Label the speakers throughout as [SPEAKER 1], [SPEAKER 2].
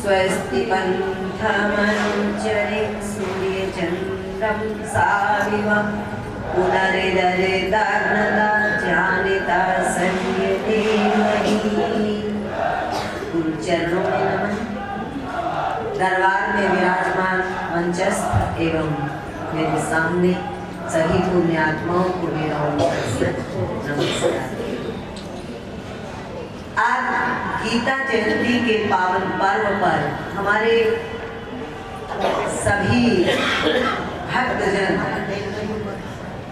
[SPEAKER 1] स्वस्ति पन्थमनुचरे सूर्यचन्द्रं साविव पुनरिदरितार्णता जानिता संयतेमहि। गुरुचरणों में नमन। दरबार में विराजमान मंचस्थ एवं मेरे सामने सभी पुण्यात्माओं को मेरा नमस्कार। आज गीता जयंती के पावन पर्व पर हमारे सभी भक्तजन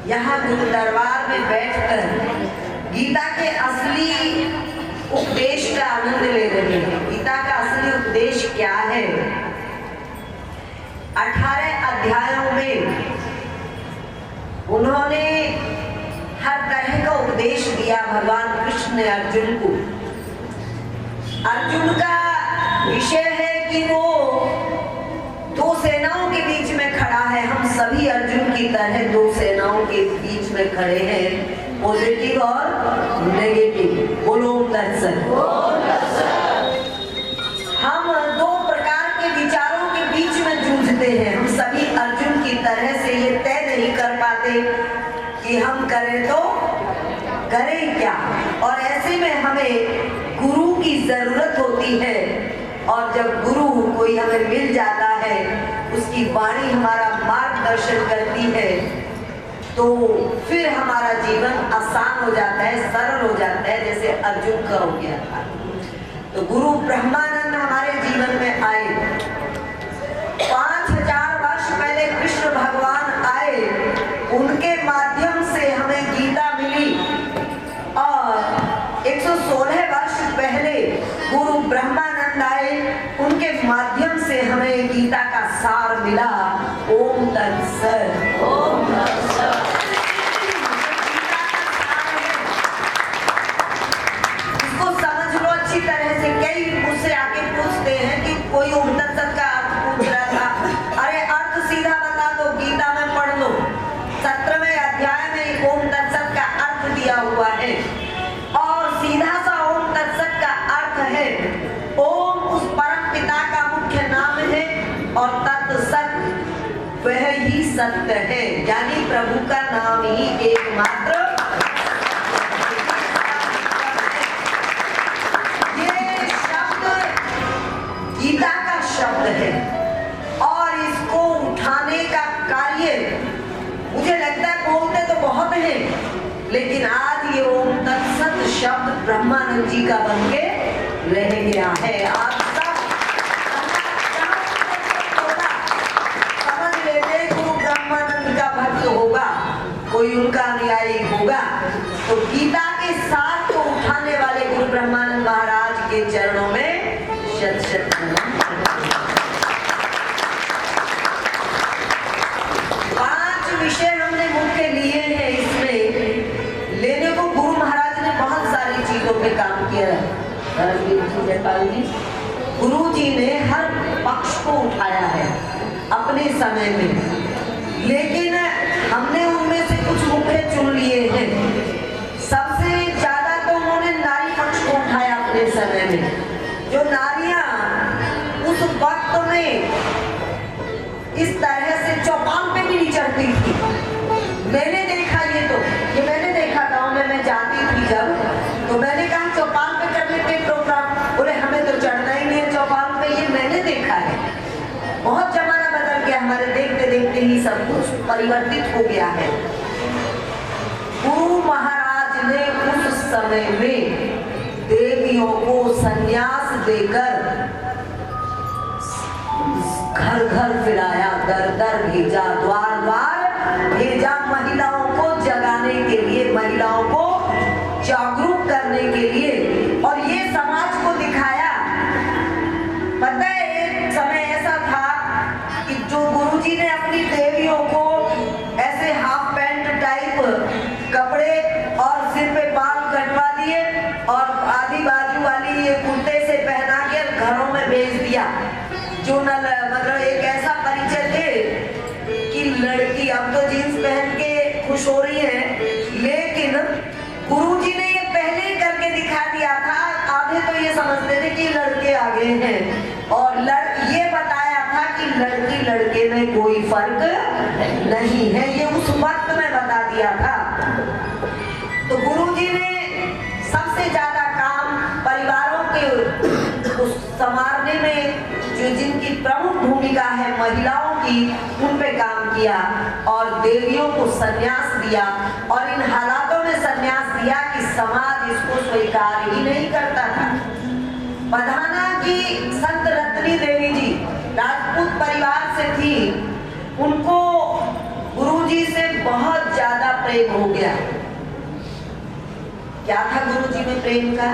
[SPEAKER 1] यहाँ गुरु दरबार में बैठकर गीता के असली उपदेश का आनंद ले रहे हैं। गीता का असली उपदेश क्या है? 18 अध्यायों में उन्होंने हर तरह का उपदेश दिया भगवान कृष्ण ने अर्जुन को। अर्जुन का विषय है कि वो दो सेनाओं के बीच में खड़ा है। हम सभी अर्जुन की तरह दो सेनाओं के बीच में खड़े हैं, पॉजिटिव और नेगेटिव। बोलो दर्शन। हम दो प्रकार के विचारों के बीच में जूझते हैं। हम सभी अर्जुन की तरह से ये तय नहीं कर पाते कि हम करें तो करें क्या। और ऐसे में हमें गुरु की जरूरत होती है। और जब गुरु कोई हमें मिल जाता है, उसकी वाणी हमारा मार्गदर्शन करती है, तो फिर हमारा जीवन आसान हो जाता है, सरल हो जाता है, जैसे अर्जुन का हो गया था। तो गुरु ब्रह्मानंद हमारे जीवन में आए। 5000 वर्ष पहले कृष्ण भगवान आए, उनके माध्यम से हमें गीता मिली। और 116 वर्ष पहले गुरु ब्रह्मानंद आए, उनके माध्यम से हमें गीता का सार मिला। ओम तत्सत। ओम तत्सत। इसको समझ लो अच्छी तरह से। कई मुझसे आके पूछते हैं कि कोई ओम तत्सत का अर्थ पूछ रहा था। अरे अर्थ सीधा बता दो, गीता में पढ़ लो। 17वें अध्याय में ओम तत्सत का अर्थ दिया हुआ है। और सीधा सा ओम तत्सत का अर्थ है, ओम उस परम पिता का मुख्य नाम है और तत्सत वह ही सत्य है, यानी प्रभु का नाम ही एकमात्र। ये शब्द गीता का शब्द है और इसको उठाने का कार्य मुझे लगता है बोलते तो बहुत हैं, लेकिन आज ये ओम तत्सत शब्द ब्रह्मानंद जी का बनके रह गया है। आप सब समझ लेते, गुरु ब्रह्मानंद का भक्त होगा, कोई उनका अनुयायी होगा, तो गीता के साथ को उठाने वाले गुरु ब्रह्मानंद महाराज के चरणों में शत शत प्रणाम। 5 विषय हमने मुख्य लिए हैं। इसमें लेने को गुरु महाराज ने बहुत सारी चीजों पे काम किया है। जयपाल जी, गुरु जी ने हर पक्ष को उठाया है अपने समय में, लेकिन हमने उनमें से कुछ मुख्य चुन लिए हैं। सबसे ज्यादा तो उन्होंने नारी पक्ष को उठाया अपने समय में। जो नारियां उस वक्त में इस तरह से चौपाल पे भी नहीं चढ़ती थी। मैंने देखा ये मैंने देखा गाँव में मैं जाती थी जब, तो मैंने कहा चौपाल पे करने के प्रोग्राम, बोले हमें तो चढ़ना ही नहीं है चौपाल पे। ये मैंने देखा है। बहुत जमाना बदल गया, हमारे देखते देखते ही सब कुछ परिवर्तित हो गया है। गुरु महाराज ने उस समय में देवियों को संन्यास देकर घर घर फिराया, दर दर भेजा, द्वार द्वार भेजा, महिलाओं को जगाने के लिए, महिलाओं को जागरूक करने के लिए, और ये समाज को दिखाया। पता है एक समय ऐसा था कि जो गुरुजी ने अपनी देवियों को ऐसे हाफ पैंट टाइप कपड़े और सिर पे बाल कटवा दिए और आधी बाजू वाली ये कुर्ते से पहना के घरों में भेज दिया। जो मतलब एक ऐसा परिचय थे कि लड़की अब तो जींस पहन के खुश हो रही है, लेकिन गुरुजी ने ये पहले ही करके दिखा दिया था। आधे तो ये समझते थे कि लड़के आ गए हैं और ये बताया था कि लड़की लड़के में कोई फर्क नहीं है, ये उस वक्त में बता दिया था। तो गुरुजी ने सबसे ज्यादा काम परिवारों के उस संवारने में जो जिनकी प्रमुख भूमिका है महिलाओं की, उन पे काम किया और देवियों को संन्यास दिया। और इन हालातों में संन्यास दिया कि समाज इसको स्वीकार ही नहीं करता था। पधाना की संत रत्नी देवी जी राजपूत परिवार से थी, उनको गुरुजी से बहुत ज्यादा प्रेम हो गया। क्या था गुरुजी में प्रेम का?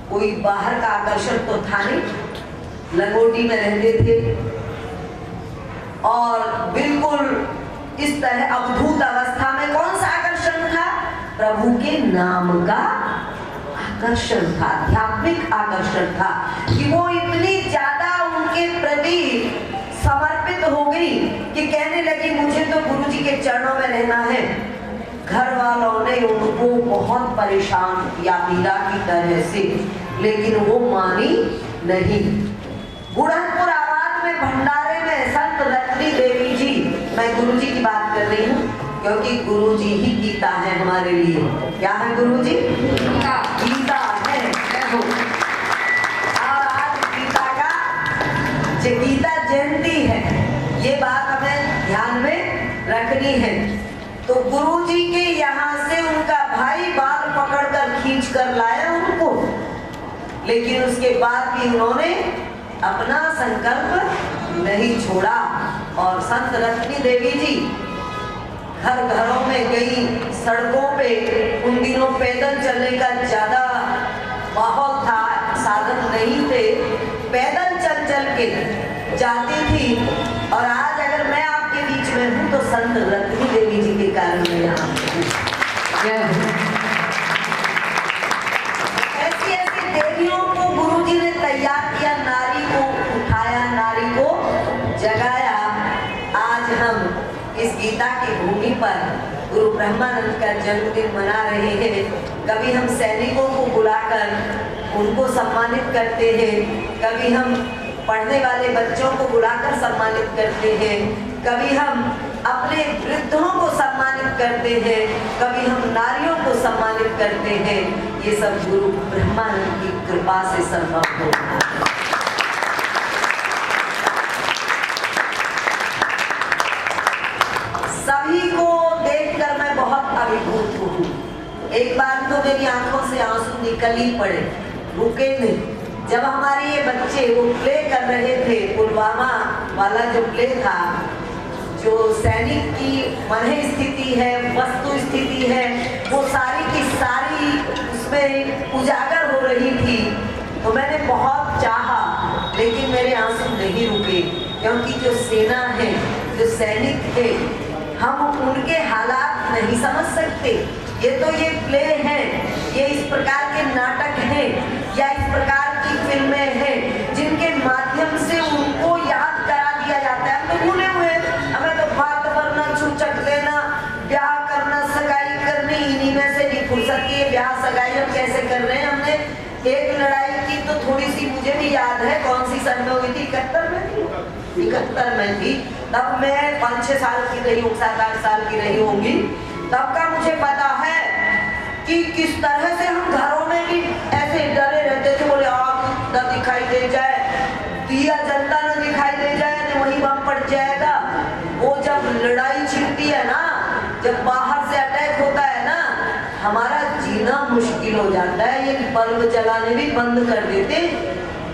[SPEAKER 1] कोई बाहर का आकर्षण तो था नहीं, लंगोटी में रहते थे और बिल्कुल इस तरह अवधूत अवस्था में कौन सा आकर्षण था? प्रभु के नाम का आकर्षण था, आध्यात्मिक आकर्षण था कि वो इतनी ज्यादा उनके प्रति समर्पित हो गई कि कहने लगी मुझे तो गुरुजी के चरणों में रहना है। घर वालों ने उनको बहुत परेशान किया मीरा की तरह से, लेकिन वो मानी नहीं। बुढ़नपुर आबाद में भंडारे में संत रत्नी देवी जी, मैं गुरुजी की बात कर रही हूँ क्योंकि गुरुजी ही गीता है हमारे लिए। क्या है गुरुजी? गीता है। और आज गीता जयंती है, ये बात हमें ध्यान में रखनी है। तो गुरुजी के यहाँ से उनका भाई बाल पकड़कर खींच कर लाया उनको, लेकिन उसके बाद भी उन्होंने अपना संकल्प नहीं छोड़ा। और संत रत्नी देवी जी घर घरों में गई, सड़कों पे उन दिनों पैदल चलने का ज्यादा माहौल था, साधन नहीं थे, पैदल चल चल के जाती थी। और आज अगर मैं आपके बीच में हूँ तो संत रत्नी देवी जी के कारण मैं यहाँ हूँ। ऐसी ऐसी देवियों को गुरुजी ने तैयार किया, नारी को उठाया, नारी को जगाया। आज हम इस गीता की भूमि पर गुरु ब्रह्मानंद का जन्मदिन मना रहे हैं। कभी हम सैनिकों को बुलाकर उनको सम्मानित करते हैं, कभी हम पढ़ने वाले बच्चों को बुलाकर सम्मानित करते हैं, कभी हम अपने वृद्धों को सम्मानित करते हैं, कभी हम नारियों को सम्मानित करते हैं। ये सब गुरु ब्रह्मानंद की कृपा से संभव होगा। सभी को देखकर मैं बहुत अभिभूत हूँ। एक बार तो मेरी आंखों से आंसू निकल ही पड़े, रुके नहीं। जब हमारे ये बच्चे वो प्ले कर रहे थे, पुलवामा वाला जो प्ले था, जो सैनिक की मन स्थिति है, वस्तु स्थिति है, वो सारी की सारी उसमें उजागर हो रही थी। तो मैंने बहुत चाहा, लेकिन मेरे आंसू नहीं रुके, क्योंकि जो सेना है, जो सैनिक थे, हम उनके हालात नहीं समझ सकते। ये प्ले है, ये इस प्रकार के नाटक हैं या इस प्रकार की फिल्में हैं जिनके माध्यम से उनको याद करा दिया जाता है। हम तो भूले हुए, हमें तो बात करना, छूचक लेना, ब्याह करना, सगाई करनी, इन्हीं में से नहीं फुर्सत की। ब्याह सगाई हम कैसे कर रहे हैं? हमने एक लड़ाई की तो थोड़ी सी मुझे भी याद है, कौन सी सन में हुई थी? 71 में थी, 71 में थी। तब मैं 5-6 साल की रही हूँ, 7-8 साल की रही होंगी। तब का मुझे पता है कि किस तरह से हम घरों में भी ऐसे डरे रहते थे, बोले आग न दिखाई दे जाए, दिया जलता न दिखाई दे जाए, तो वहीं बम पड़ जाएगा। वो जब लड़ाई छिड़ती है ना, जब बाहर से अटैक होता है ना, हमारा जीना मुश्किल हो जाता है। ये बल्ब जलाने भी बंद कर देते।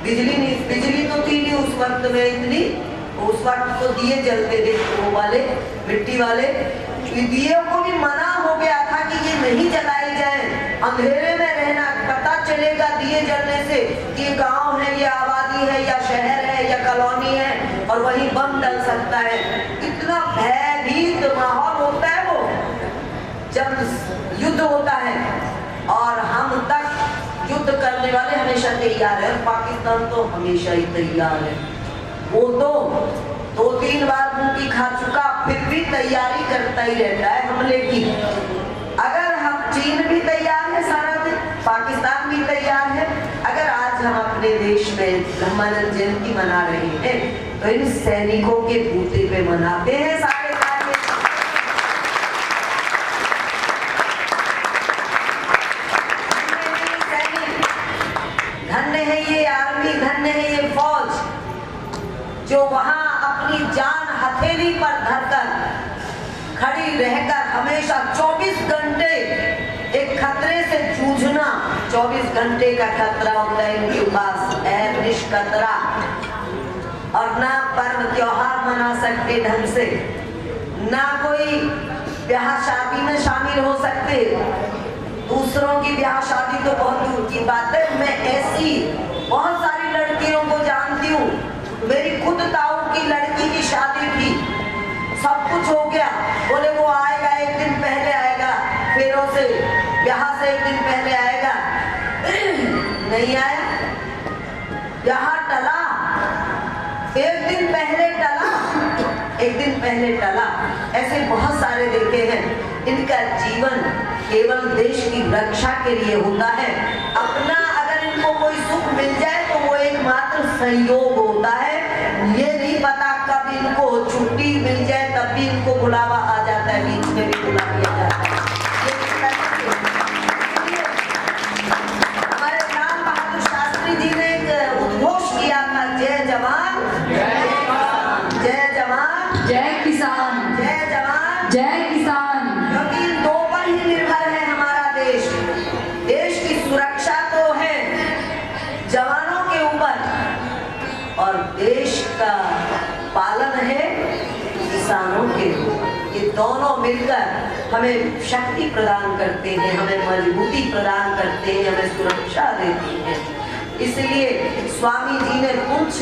[SPEAKER 1] बिजली तो थी नहीं उस वक्त में इतनी, उस वक्त तो दिए जलते थे, वो वाले मिट्टी वाले दिए को भी मना हो गया था कि ये नहीं जलाए जाए, अंधेरे में रहना। पता चलेगा दिए जलने से कि ये गांव है, ये आबादी है, या शहर है, या कॉलोनी है, और वहीं बम डल सकता है। इतना भयभीत माहौल होता है वो जब युद्ध होता है। और हम तक युद्ध करने वाले हमेशा तैयार है, और पाकिस्तान तो हमेशा ही तैयार है। वो तो 2-3 बार मुंह खा चुका, फिर भी तैयारी करता ही रहता है हमले की। अगर हम चीन भी तैयार है, सारा दिन पाकिस्तान भी तैयार है। अगर आज आज हम अपने देश में ब्रह्मानंद जयंती मना रहे हैं, तो इन सैनिकों के बूते पे मनाते हैं सारे कार्य। धन्य है ये आर्मी, धन्य है ये फौज, जो वहां अपनी जान हथेली पर धरकर खड़ी रहकर हमेशा 24 घंटे एक खतरे से जूझना। 24 घंटे का खतरा होता है इनके पास, निष्खतरा, और ना पर्व त्योहार मना सकते ढंग से, ना कोई ब्याह शादी में शामिल हो सकते। दूसरों की ब्याह शादी तो बहुत दूर की बात है। मैं ऐसी बहुत सारी लड़कियों को जानती हूँ, मेरी खुद ताऊ की लड़की की शादी थी, सब कुछ हो गया, बोले वो आएगा एक दिन पहले आएगा, फिर उसे ब्याह से एक दिन पहले आएगा, नहीं आया, ब्याह टला, एक दिन पहले टला, एक दिन पहले टला। ऐसे बहुत सारे देखे हैं। इनका जीवन केवल देश की रक्षा के लिए होता है। अपना अगर इनको कोई सुख मिल जाए तो वो एकमात्र संयोग होता है। ये नहीं पता कब इनको छुट्टी मिल जाए, तब भी इनको बुलावा आ जाता है, बीच में भी बुला लिया जाता है। हमारे लाल बहादुर शास्त्री जी ने एक उद्घोष किया था, जय जवान जय जवान
[SPEAKER 2] जय किसान,
[SPEAKER 1] जय जवान
[SPEAKER 2] जय किसान।
[SPEAKER 1] क्योंकि इन दो पर ही निर्भर है हमारा देश। देश की सुरक्षा तो है जवानों के ऊपर, और देश का पालन है किसानों के ऊपर। ये दोनों मिलकर हमें शक्ति प्रदान करते हैं, हमें मजबूती प्रदान करते हैं, हमें सुरक्षा देती हैं। इसलिए स्वामी जी ने कुछ